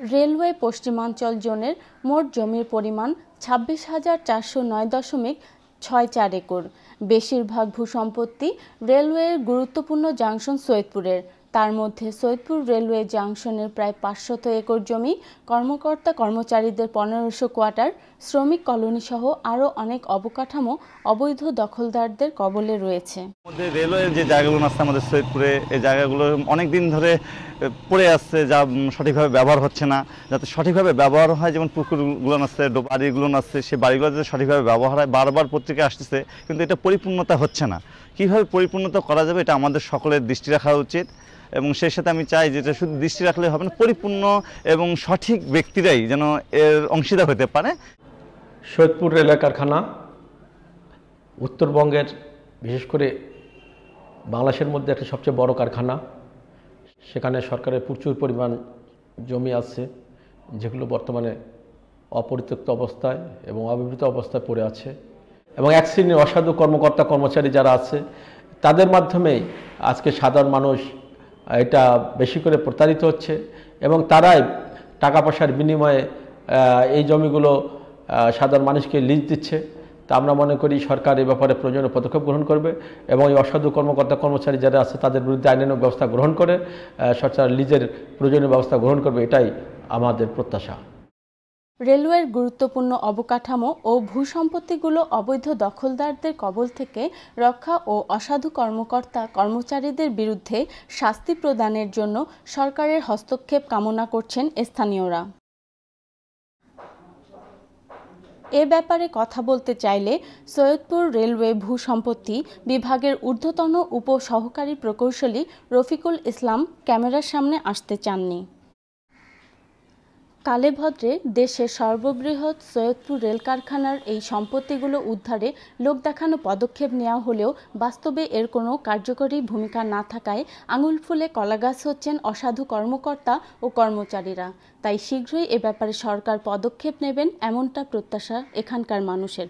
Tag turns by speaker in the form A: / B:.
A: Railway পশ্চিমাঞ্চল জোনের মোট জমির পরিমাণ ২৬,৪০৯.৬৪ একর। বেশিরভাগ ভূসম্পত্তি রেলওয়ের গুরুত্বপূর্ণ জাংশন সৈয়দপুরের। তার মধ্যে সৈয়দপুর রেলওয়ে জাংশনের প্রায় ৫০০ একর জমি, কর্মকর্তা কর্মচারীদের ১৫০০ কোয়ার্টার, শ্রমিক কলোনি সহ আরও অনেক অবকাঠামো অবৈধ দখলদারদের কবলে রয়েছে।
B: রেলওয়ের যে জায়গাগুলো আছে আমাদের সৈয়দপুরে, এই জায়গাগুলো অনেক দিন ধরে পড়ে আসছে, যা সঠিকভাবে ব্যবহার হচ্ছে না। যাতে সঠিকভাবে ব্যবহার হয়, যেমন পুকুরগুলো আছে, বাড়িগুলো আছে, সেই বাড়িগুলো যাতে সঠিকভাবে ব্যবহার হয়। বারবার পত্রিকা আসতেছে, কিন্তু এটা পরিপূর্ণতা হচ্ছে না। কীভাবে পরিপূর্ণতা করা যাবে, এটা আমাদের সকলের দৃষ্টি রাখা উচিত। এবং সেই সাথে আমি চাই যেটা শুধু দৃষ্টি রাখলে হবে না, পরিপূর্ণ এবং সঠিক ব্যক্তিরাই যেন এর অংশীদার হতে পারে।
C: সৈয়দপুর রেল কারখানা উত্তরবঙ্গের, বিশেষ করে বাংলাদেশের মধ্যে একটা সবচেয়ে বড় কারখানা। সেখানে সরকারের প্রচুর পরিমাণ জমি আছে, যেগুলো বর্তমানে অপরিত্যক্ত অবস্থায় এবং অব্যবহৃত অবস্থায় পড়ে আছে। এবং এক শ্রেণীর অসাধু কর্মকর্তা কর্মচারী যারা আছে, তাদের মাধ্যমেই আজকে সাধারণ মানুষ এটা বেশি করে প্রতারিত হচ্ছে এবং তারাই টাকা পয়সার বিনিময়ে এই জমিগুলো সাধারণ মানুষকে লিজ দিচ্ছে। তা আমরা মনে করি সরকার এ ব্যাপারে প্রয়োজনীয় পদক্ষেপ গ্রহণ করবে এবং এই অসাধু কর্মকর্তা কর্মচারী যারা আছে তাদের বিরুদ্ধে আইনানুগ ব্যবস্থা গ্রহণ করে সরকার লিজের প্রয়োজনীয় ব্যবস্থা গ্রহণ করবে, এটাই আমাদের প্রত্যাশা।
A: রেলওয়ের গুরুত্বপূর্ণ অবকাঠামো ও ভূসম্পত্তিগুলো অবৈধ দখলদারদের কবল থেকে রক্ষা ও অসাধু কর্মকর্তা কর্মচারীদের বিরুদ্ধে শাস্তি প্রদানের জন্য সরকারের হস্তক্ষেপ কামনা করছেন স্থানীয়রা। এ ব্যাপারে কথা বলতে চাইলে সৈয়দপুর রেলওয়ে ভূসম্পত্তি বিভাগের ঊর্ধ্বতন উপ-সহকারী প্রকৌশলী রফিকুল ইসলাম ক্যামেরার সামনে আসতে চাননি। কালেভদ্রে দেশের সর্ববৃহৎ সৈয়দপুর রেল কারখানার এই সম্পত্তিগুলো উদ্ধারে লোক দেখানো পদক্ষেপ নেওয়া হলেও বাস্তবে এর কোনো কার্যকরী ভূমিকা না থাকায় আঙুল ফুলে কলাগাছ হচ্ছেন অসাধু কর্মকর্তা ও কর্মচারীরা। তাই শীঘ্রই এ ব্যাপারে সরকার পদক্ষেপ নেবেন, এমনটা প্রত্যাশা এখানকার মানুষের।